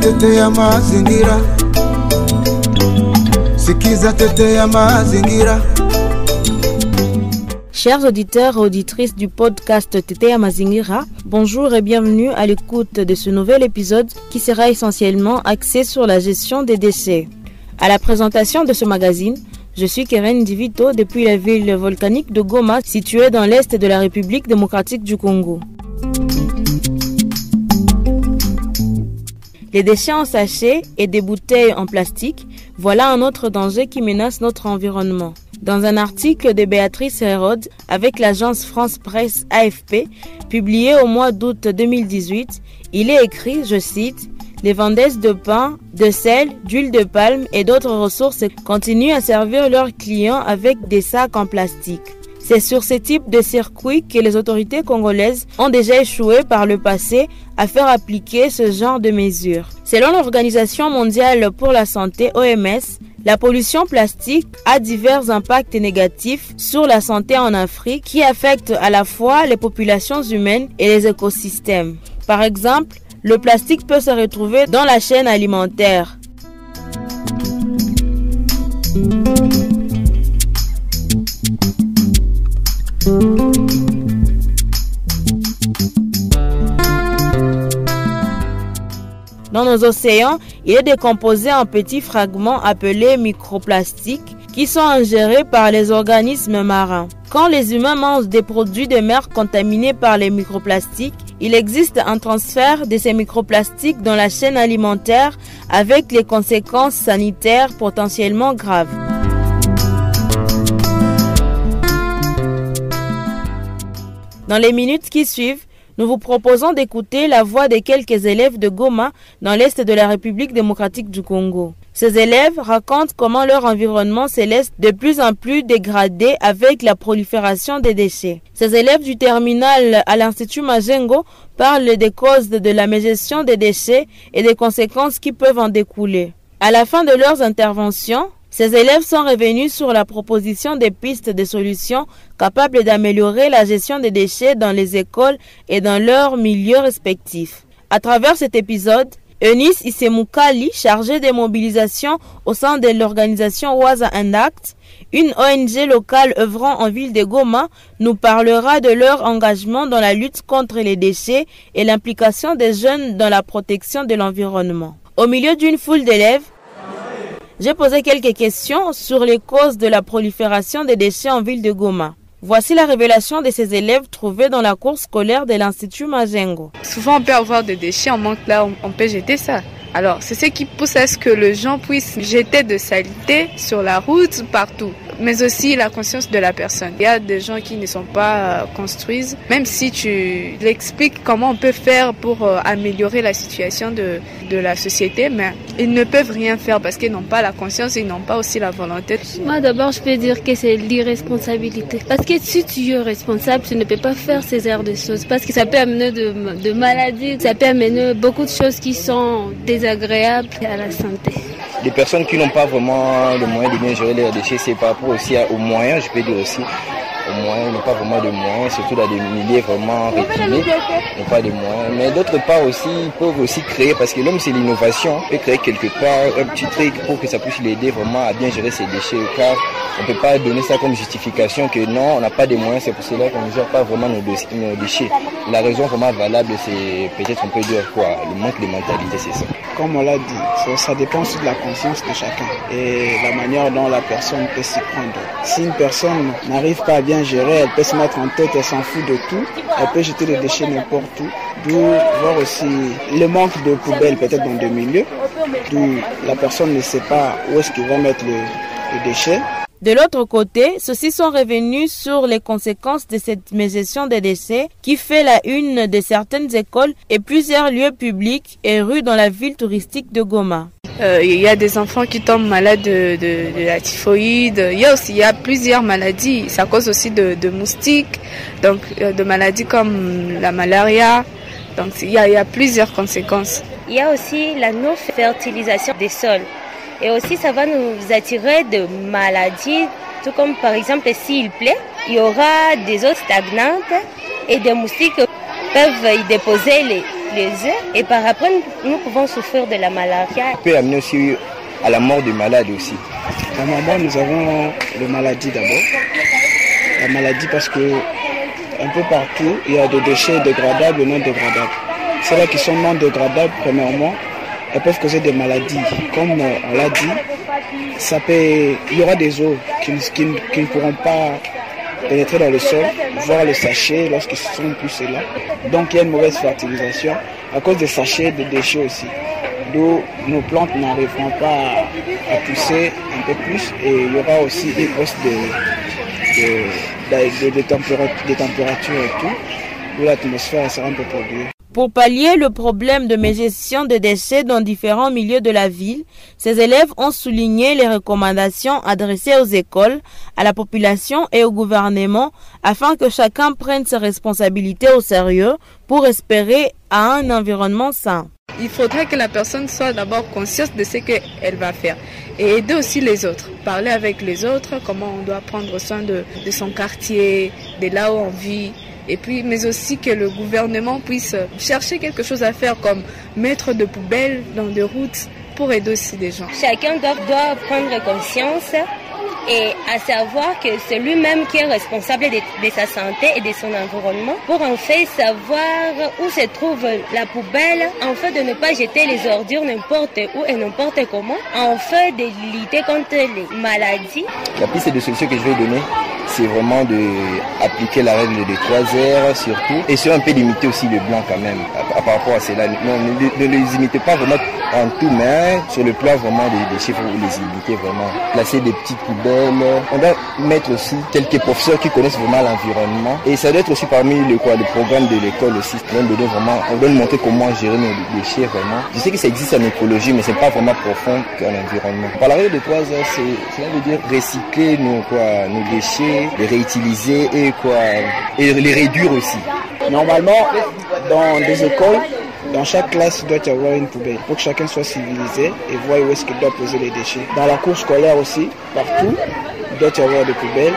tetea mazingira. Sikiza tetea mazingira. Chers auditeurs et auditrices du podcast Tetea Mazingira, bonjour et bienvenue à l'écoute de ce nouvel épisode qui sera essentiellement axé sur la gestion des déchets. À la présentation de ce magazine, je suis Keren Divito depuis la ville volcanique de Goma, située dans l'est de la République démocratique du Congo. Les déchets en sachets et des bouteilles en plastique, voilà un autre danger qui menace notre environnement. Dans un article de Béatrice Hérode avec l'agence France Presse AFP, publié au mois d'août 2018, il est écrit, je cite, « Les vendeuses de pain, de sel, d'huile de palme et d'autres ressources continuent à servir leurs clients avec des sacs en plastique. » C'est sur ce type de circuit que les autorités congolaises ont déjà échoué par le passé à faire appliquer ce genre de mesures. Selon l'Organisation mondiale pour la santé OMS, la pollution plastique a divers impacts négatifs sur la santé en Afrique qui affectent à la fois les populations humaines et les écosystèmes. Par exemple, le plastique peut se retrouver dans la chaîne alimentaire. Dans nos océans, il est décomposé en petits fragments appelés microplastiques qui sont ingérés par les organismes marins. Quand les humains mangent des produits de mer contaminés par les microplastiques, il existe un transfert de ces microplastiques dans la chaîne alimentaire avec les conséquences sanitaires potentiellement graves. Dans les minutes qui suivent, nous vous proposons d'écouter la voix de quelques élèves de Goma dans l'est de la République démocratique du Congo. Ces élèves racontent comment leur environnement se laisse de plus en plus dégradé avec la prolifération des déchets. Ces élèves du terminal à l'Institut Majengo parlent des causes de la mégestion des déchets et des conséquences qui peuvent en découler. À la fin de leurs interventions, ces élèves sont revenus sur la proposition des pistes de solutions capables d'améliorer la gestion des déchets dans les écoles et dans leurs milieux respectifs. À travers cet épisode, Eunice Isemukali, chargée des mobilisations au sein de l'organisation Waza and Act, une ONG locale œuvrant en ville de Goma, nous parlera de leur engagement dans la lutte contre les déchets et l'implication des jeunes dans la protection de l'environnement. Au milieu d'une foule d'élèves, j'ai posé quelques questions sur les causes de la prolifération des déchets en ville de Goma. Voici la révélation de ces élèves trouvés dans la cour scolaire de l'Institut Majengo. Souvent, on peut avoir des déchets, on manque là, on peut jeter ça. Alors, c'est ce qui pousse à ce que les gens puissent jeter de saleté sur la route, partout. Mais aussi la conscience de la personne. Il y a des gens qui ne sont pas construits. Même si tu l'expliques comment on peut faire pour améliorer la situation de la société, mais ils ne peuvent rien faire parce qu'ils n'ont pas la conscience et ils n'ont pas aussi la volonté. Moi, d'abord, je peux dire que c'est l'irresponsabilité. Parce que si tu es responsable, tu ne peux pas faire ces genres de choses. Parce que ça peut amener de maladies, ça peut amener beaucoup de choses qui sont désagréables à la santé. Les personnes qui n'ont pas vraiment le moyen de bien gérer leurs déchets, c'est par rapport aussi aux moyens, je peux dire aussi, aux moyens, ils n'ont pas vraiment de moyens, surtout dans des milieux vraiment reculés, ils n'ont pas de moyens. Mais d'autre part aussi, ils peuvent aussi créer, parce que l'homme c'est l'innovation, il peut créer quelque part un petit truc pour que ça puisse l'aider vraiment à bien gérer ses déchets, car on ne peut pas donner ça comme justification que non, on n'a pas de moyens, c'est pour cela qu'on ne gère pas vraiment nos déchets. La raison vraiment valable, c'est peut-être on peut dire quoi, le manque de mentalité, c'est ça. Comme on l'a dit, ça dépend aussi de la conscience de chacun et la manière dont la personne peut s'y prendre. Si une personne n'arrive pas à bien gérer, elle peut se mettre en tête, elle s'en fout de tout, elle peut jeter les déchets n'importe où, d'où voir aussi le manque de poubelles peut-être dans des milieux, d'où la personne ne sait pas où est-ce qu'il va mettre les déchets. De l'autre côté, ceux-ci sont revenus sur les conséquences de cette mégestion des déchets qui fait la une de certaines écoles et plusieurs lieux publics et rues dans la ville touristique de Goma. Il y a des enfants qui tombent malades de la typhoïde. Il y a plusieurs maladies. Ça cause aussi de moustiques, donc de maladies comme la malaria. Donc il y a plusieurs conséquences. Il y a aussi la non-fertilisation des sols. Et aussi, ça va nous attirer de maladies, tout comme par exemple s'il pleut, il y aura des eaux stagnantes et des moustiques peuvent y déposer les œufs et par après nous pouvons souffrir de la malaria. Ça peut amener aussi à la mort des malades aussi. Normalement, nous avons la maladie d'abord. La maladie parce que un peu partout, il y a des déchets dégradables et non dégradables. Ceux-là qui sont non dégradables, premièrement, elles peuvent causer des maladies. Comme on l'a dit, il y aura des eaux qui ne pourront pas pénétrer dans le sol, voir les sachets lorsqu'ils sont poussés là. Donc il y a une mauvaise fertilisation à cause des sachets, des déchets aussi. D'où nos plantes n'arriveront pas à pousser un peu plus et il y aura aussi une hausse des températures et tout, où l'atmosphère sera un peu polluée. Pour pallier le problème de gestion de déchets dans différents milieux de la ville, ces élèves ont souligné les recommandations adressées aux écoles, à la population et au gouvernement afin que chacun prenne ses responsabilités au sérieux pour espérer à un environnement sain. Il faudrait que la personne soit d'abord consciente de ce qu'elle va faire et aider aussi les autres. Parler avec les autres, comment on doit prendre soin de son quartier, de là où on vit. Et puis, mais aussi que le gouvernement puisse chercher quelque chose à faire comme mettre de poubelles dans des routes pour aider aussi des gens. Chacun doit prendre conscience et à savoir que c'est lui-même qui est responsable de sa santé et de son environnement pour en fait savoir où se trouve la poubelle, en fait de ne pas jeter les ordures n'importe où et n'importe comment, en fait de lutter contre les maladies. La piste de solution que je vais donner, c'est vraiment d'appliquer la règle des 3 heures surtout et c'est un peu limiter aussi le blanc quand même par rapport à cela. Non, ne les imitez pas vraiment en tout, mais sur le plan vraiment des déchets, vous les imiter vraiment. Placer des petites poubelles. On doit mettre aussi quelques professeurs qui connaissent vraiment l'environnement et ça doit être aussi parmi le programme de l'école aussi. On doit montrer comment gérer nos déchets vraiment. Je sais que ça existe en écologie, mais c'est pas vraiment profond qu'en environnement. Par la règle des 3 heures, cela veut dire recycler nos déchets, les réutiliser et les réduire aussi. Normalement, dans des écoles, dans chaque classe, il doit y avoir une poubelle pour que chacun soit civilisé et voit où est-ce qu'il doit poser les déchets. Dans la cour scolaire aussi, partout, il doit y avoir des poubelles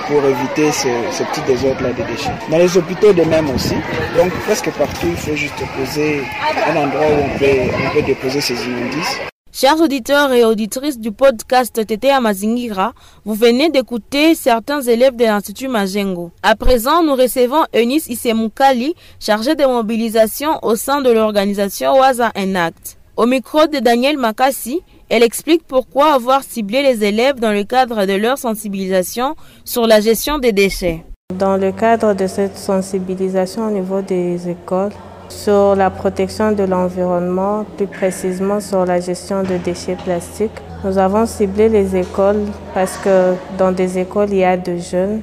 pour éviter ces petits désordres-là des déchets. Dans les hôpitaux de même aussi, donc presque partout, il faut juste poser un endroit où on peut déposer ces immondices. Chers auditeurs et auditrices du podcast Tetea Mazingira, vous venez d'écouter certains élèves de l'Institut Majengo. À présent, nous recevons Eunice Isemukali, chargée de mobilisation au sein de l'organisation Waza Enact. Au micro de Daniel Makassi, elle explique pourquoi avoir ciblé les élèves dans le cadre de leur sensibilisation sur la gestion des déchets. Dans le cadre de cette sensibilisation au niveau des écoles, sur la protection de l'environnement, plus précisément sur la gestion de déchets plastiques. Nous avons ciblé les écoles parce que dans des écoles, il y a de jeunes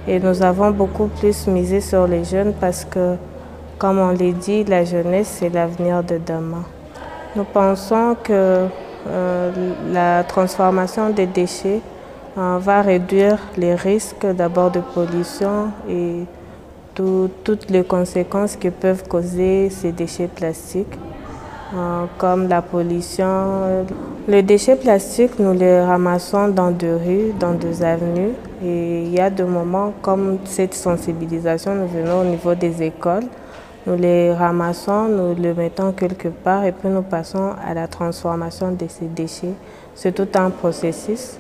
et nous avons beaucoup plus misé sur les jeunes parce que, comme on l'a dit, la jeunesse, c'est l'avenir de demain. Nous pensons que la transformation des déchets va réduire les risques d'abord de pollution et toutes les conséquences que peuvent causer ces déchets plastiques, comme la pollution. Les déchets plastiques, nous les ramassons dans des rues, dans des avenues. Et il y a des moments comme cette sensibilisation, nous venons au niveau des écoles, nous les ramassons, nous les mettons quelque part et puis nous passons à la transformation de ces déchets. C'est tout un processus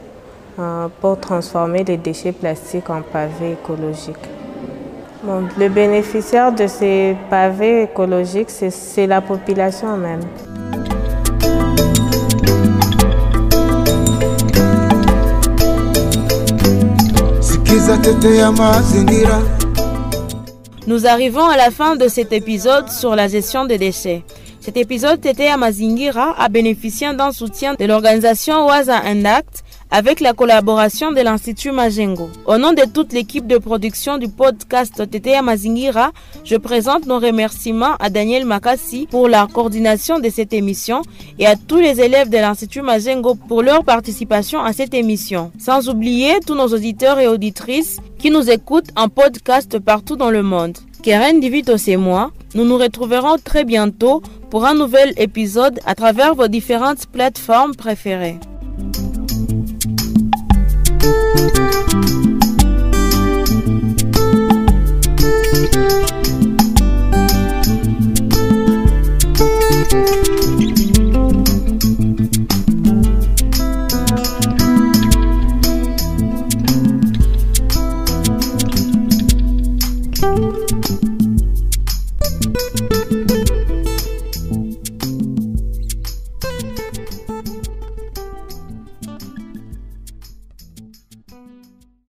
pour transformer les déchets plastiques en pavés écologiques. Bon, le bénéficiaire de ces pavés écologiques, c'est la population même. Nous arrivons à la fin de cet épisode sur la gestion des déchets. Cet épisode Tetea Mazingira a bénéficié d'un soutien de l'organisation Waza Enact avec la collaboration de l'Institut Majengo. Au nom de toute l'équipe de production du podcast Tetea Mazingira, je présente nos remerciements à Daniel Makassi pour la coordination de cette émission et à tous les élèves de l'Institut Majengo pour leur participation à cette émission. Sans oublier tous nos auditeurs et auditrices qui nous écoutent en podcast partout dans le monde. Keren Divitos et moi, nous nous retrouverons très bientôt pour un nouvel épisode à travers vos différentes plateformes préférées.